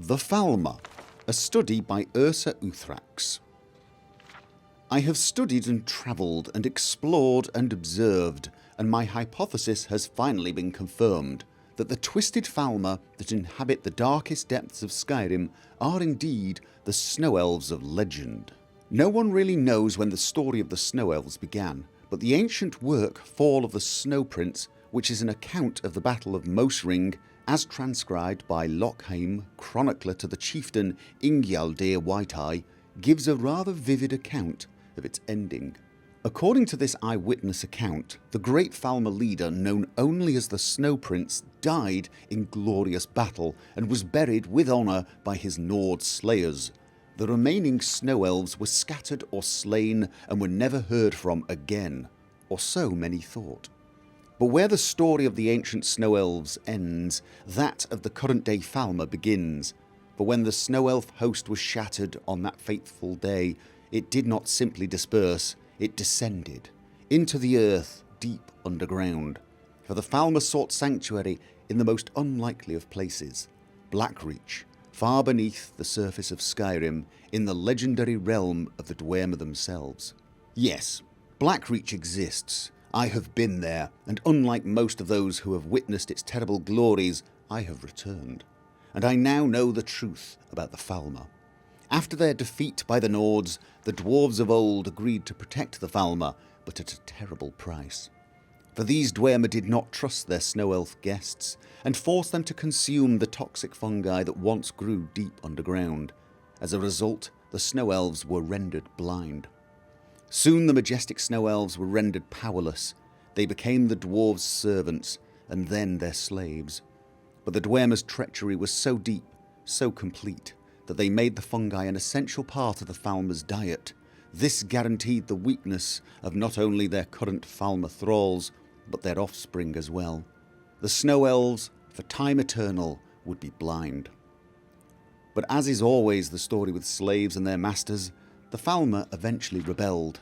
The Falmer, a study by Ursa Uthrax. I have studied and travelled and explored and observed, and my hypothesis has finally been confirmed, that the twisted Falmer that inhabit the darkest depths of Skyrim are indeed the Snow Elves of legend. No one really knows when the story of the Snow Elves began, but the ancient work Fall of the Snow Prince, which is an account of the Battle of Mosring, as transcribed by Lochheim, chronicler to the chieftain Ingialdir Whiteeye, gives a rather vivid account of its ending. According to this eyewitness account, the great Falmer leader, known only as the Snow Prince, died in glorious battle and was buried with honour by his Nord slayers. The remaining Snow Elves were scattered or slain and were never heard from again, or so many thought. But where the story of the ancient Snow Elves ends, that of the current day Falmer begins. For when the Snow Elf host was shattered on that fateful day, it did not simply disperse, it descended into the earth deep underground. For the Falmer sought sanctuary in the most unlikely of places, Blackreach, far beneath the surface of Skyrim, in the legendary realm of the Dwemer themselves. Yes, Blackreach exists. I have been there, and unlike most of those who have witnessed its terrible glories, I have returned. And I now know the truth about the Falmer. After their defeat by the Nords, the dwarves of old agreed to protect the Falmer, but at a terrible price. For these Dwemer did not trust their Snow Elf guests, and forced them to consume the toxic fungi that once grew deep underground. As a result, the Snow Elves were rendered blind. Soon the majestic Snow Elves were rendered powerless. They became the dwarves' servants, and then their slaves. But the Dwemer's treachery was so deep, so complete, that they made the fungi an essential part of the Falmer's diet. This guaranteed the weakness of not only their current Falmer thralls, but their offspring as well. The Snow Elves, for time eternal, would be blind. But as is always the story with slaves and their masters, the Falmer eventually rebelled.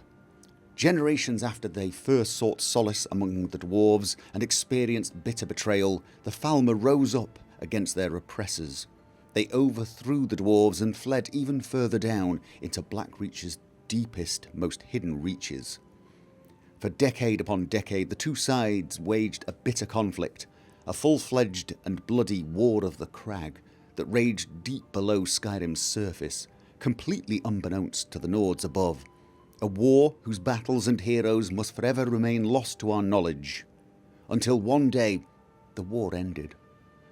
Generations after they first sought solace among the dwarves and experienced bitter betrayal, the Falmer rose up against their oppressors. They overthrew the dwarves and fled even further down into Blackreach's deepest, most hidden reaches. For decade upon decade, the two sides waged a bitter conflict, a full-fledged and bloody war of the crag that raged deep below Skyrim's surface, completely unbeknownst to the Nords above. A war whose battles and heroes must forever remain lost to our knowledge. Until one day, the war ended.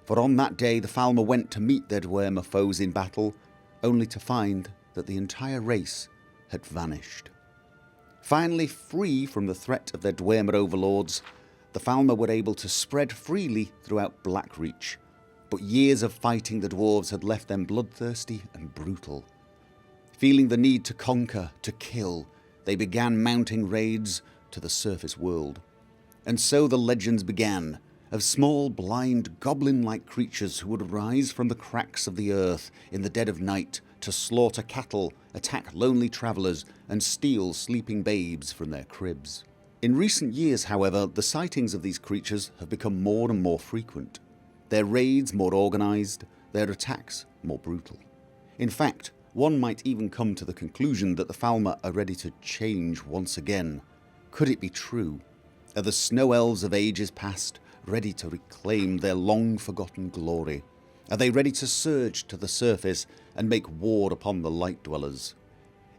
For on that day the Falmer went to meet their Dwemer foes in battle, only to find that the entire race had vanished. Finally free from the threat of their Dwemer overlords, the Falmer were able to spread freely throughout Blackreach. But years of fighting the dwarves had left them bloodthirsty and brutal. Feeling the need to conquer, to kill, they began mounting raids to the surface world. And so the legends began, of small, blind, goblin-like creatures who would rise from the cracks of the earth in the dead of night to slaughter cattle, attack lonely travellers, and steal sleeping babes from their cribs. In recent years, however, the sightings of these creatures have become more and more frequent. Their raids more organised, their attacks more brutal. In fact, one might even come to the conclusion that the Falmer are ready to change once again. Could it be true? Are the Snow Elves of ages past ready to reclaim their long-forgotten glory? Are they ready to surge to the surface and make war upon the Light Dwellers?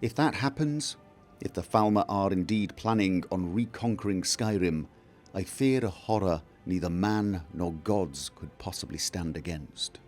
If that happens, if the Falmer are indeed planning on reconquering Skyrim, I fear a horror neither man nor gods could possibly stand against.